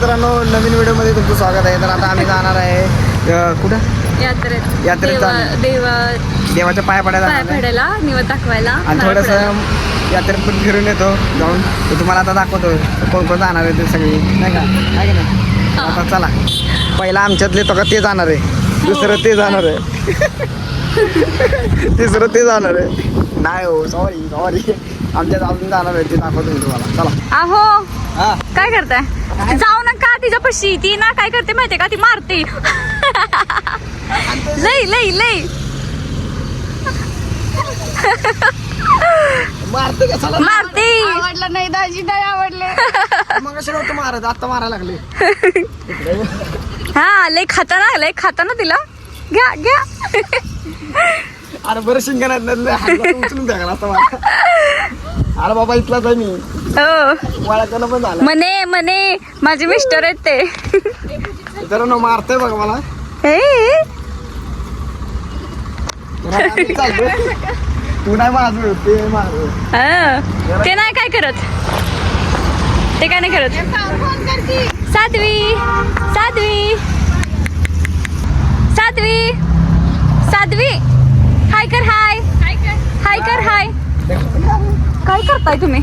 मित्रांनो, नवीन व्हिडिओमध्ये तुमचं स्वागत आहे. तर आता आम्ही जाणार आहे कुठं? यात्रेत देवाच्या पाया पडायला निवड दाखवायला आणि थोडंसं यात्रेत पण फिरून येतो जाऊन. तर तुम्हाला आता दाखवतो कोण कोण जाणार आहे ते सगळी, नाही का? आहे की नाही? आता चला, पहिला आमच्यातले तो का ते जाणार आहे, दुसरं ते जाणार आहे, तिसरं ते जाणार आहे. नाही हो, सॉरी आमच्यात अजून जाणार आहे, ते दाखवतो मी तुम्हाला. चला. अहो हा, काय करताय? जाऊ नका तिच्यापाशी. ती ना काय करते माहितीये का? ती मारते. लई मारते का? चला. मारते. आवडलं नाही दाजी, नाही आवडले. मग कशी नव्हतं मारत, आता मारायला लागले. हा, लई खाताना तिला घ्या. अरे बरं शिंगणात उचलून द्या असं मला. अरे बाबा इथलाच आहे मी, हो. वाळायला पण झालं. म्हणे माझे मिस्टर आहेत ते. तर मारतोय बघा मला. हे चालतोय. तू नाही माझ, ते माझ. ते नाही काय करत, ते काय नाही करत. साध्वी हाय कर. हाय काय करताय तुम्ही?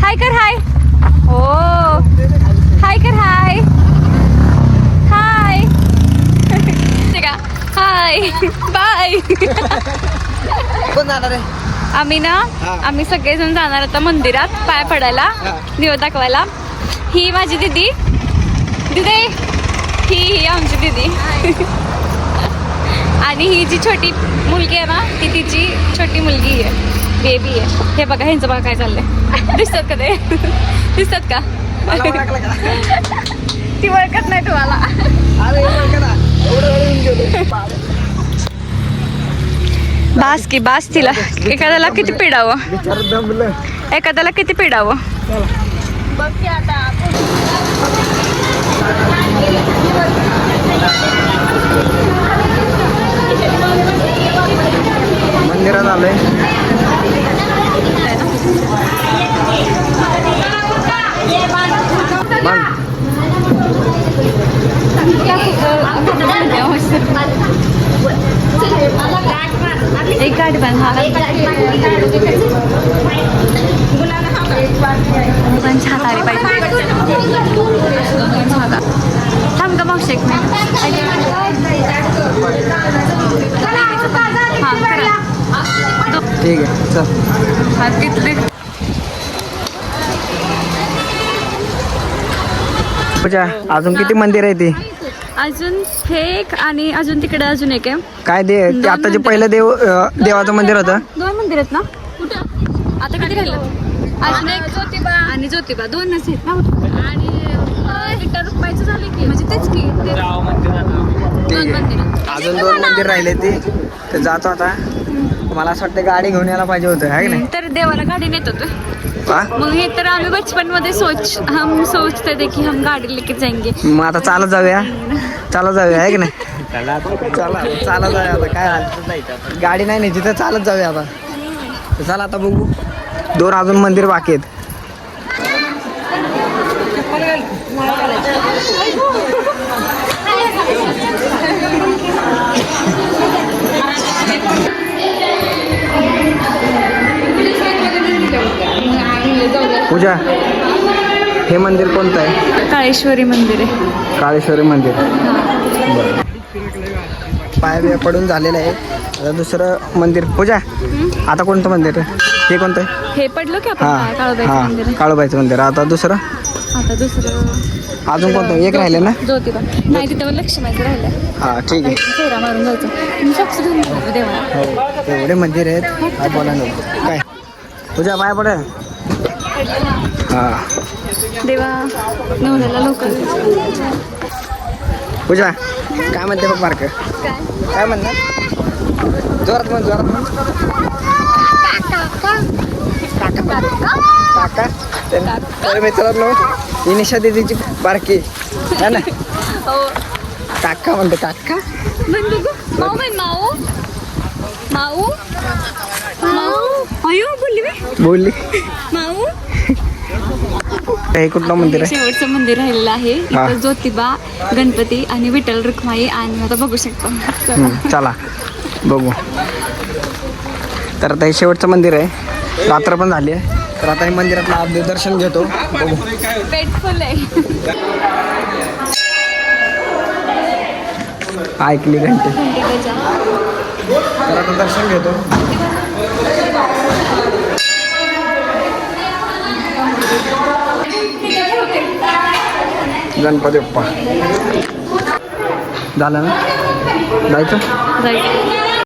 हाय कर. हाय ओ हाय कर. हाय हाय बाय. कोण जाणार आहे? आम्ही सगळेजण जाणार आता मंदिरात पाय पडायला, निवड दाखवायला. ही माझी दिदी ही आमची दिदी. आणि ही जी छोटी मुलगी आहे ना, ती तिची छोटी मुलगी आहे, बेबी आहे. हे बघा, ह्यांचं बघा काय चाललंय. दिसतात का ते? दिसतात का? ती ओळखत नाही तुम्हाला. बास तिला. एखाद्याला किती पिडावं, बघ की आता मंदिरात आलोय. एक गाडी पण छान आली पाहिजे. थांब का मावशी, एक मिनिट. ठीक आहे, चल. हा, तिथले पूजा, अजून किती मंदिर आहे ते? अजून हे एक आणि अजून तिकडे अजून एक आहे. काय ते आता जे पहिलं देवाचं मंदिर होतं? 2 मंदिर आहेत ना? कुठं आता किती राहिलं? अजून एक ज्योतिबा 2च आहेत ना? आणि विठ्ठल रुक्माईचं झाले की, म्हणजे तेच की 2 मंदिर. अजून 2 मंदिर राहिले ते जातो आता. मला असं वाटतं गाडी घेऊन यायला पाहिजे होतं, आहे की नाही? तर देवाला गाडी नेत होतो. मग हे तर आम्ही बचपन मध्ये हम सोचते थे की हम गाडी लेके जाएंगे. मग आता चालत जाऊया, आहे की नाही? चालत जाऊया आता. काय गाडी नाही न्यायची तर चालत जाऊया आता. चला आता बघू, 2 अजून मंदिर बाकी आहेत. पूजा, हे मंदिर कोणतं आहे? काळेश्वरी मंदिर आहे. काळेश्वरी मंदिर. पाय पडून झालेलं आहे. आता दुसरं मंदिर. पूजा, आता कोणतं मंदिर आहे? हे कोणतं आहे? हे पडलो की आपण काळूबाईचं मंदिर आहे. काळूबाईचं मंदिर. आता दुसरं अजून कोणतं? एक राहिलं ना? ज्योतिबा नाही, तिथं लक्ष्मीचं राहिलं. हा, ठीक आहे. फेरा मारून जायचं देवाला. हो, एवढे मंदिर आहेत, काय बोला नको. काय पूजा, पाय पड. हा, देवा नवऱ्याला लोक. पूजा, काय म्हणते बघ मार्क? काय म्हणणार? जोरात म्हण. काका. तर मित्रांनो, ही निशा दीदीची बारकी है ना? काका म्हणते. काका माऊ अयो बोलली बोलली. माऊ हे कुठलं मंदिर आहे? शेवटचं मंदिर राहिलेलं आहे हा. इथं ज्योतिबा, गणपती आणि विठ्ठल रुक्माई आणि आता बघू शकतो. चला बघू. तर आता हे शेवटचं मंदिर आहे, रात्र पण झाली आहे. तर आता हे मंदिरातलं आत दर्शन घेतो. बघू. पेट फुल आहे. ऐकली घंटे. घंटी बजा. तर आता दर्शन घेतो. गणपती बाप्पा. झालं ना जायचं? जायचं.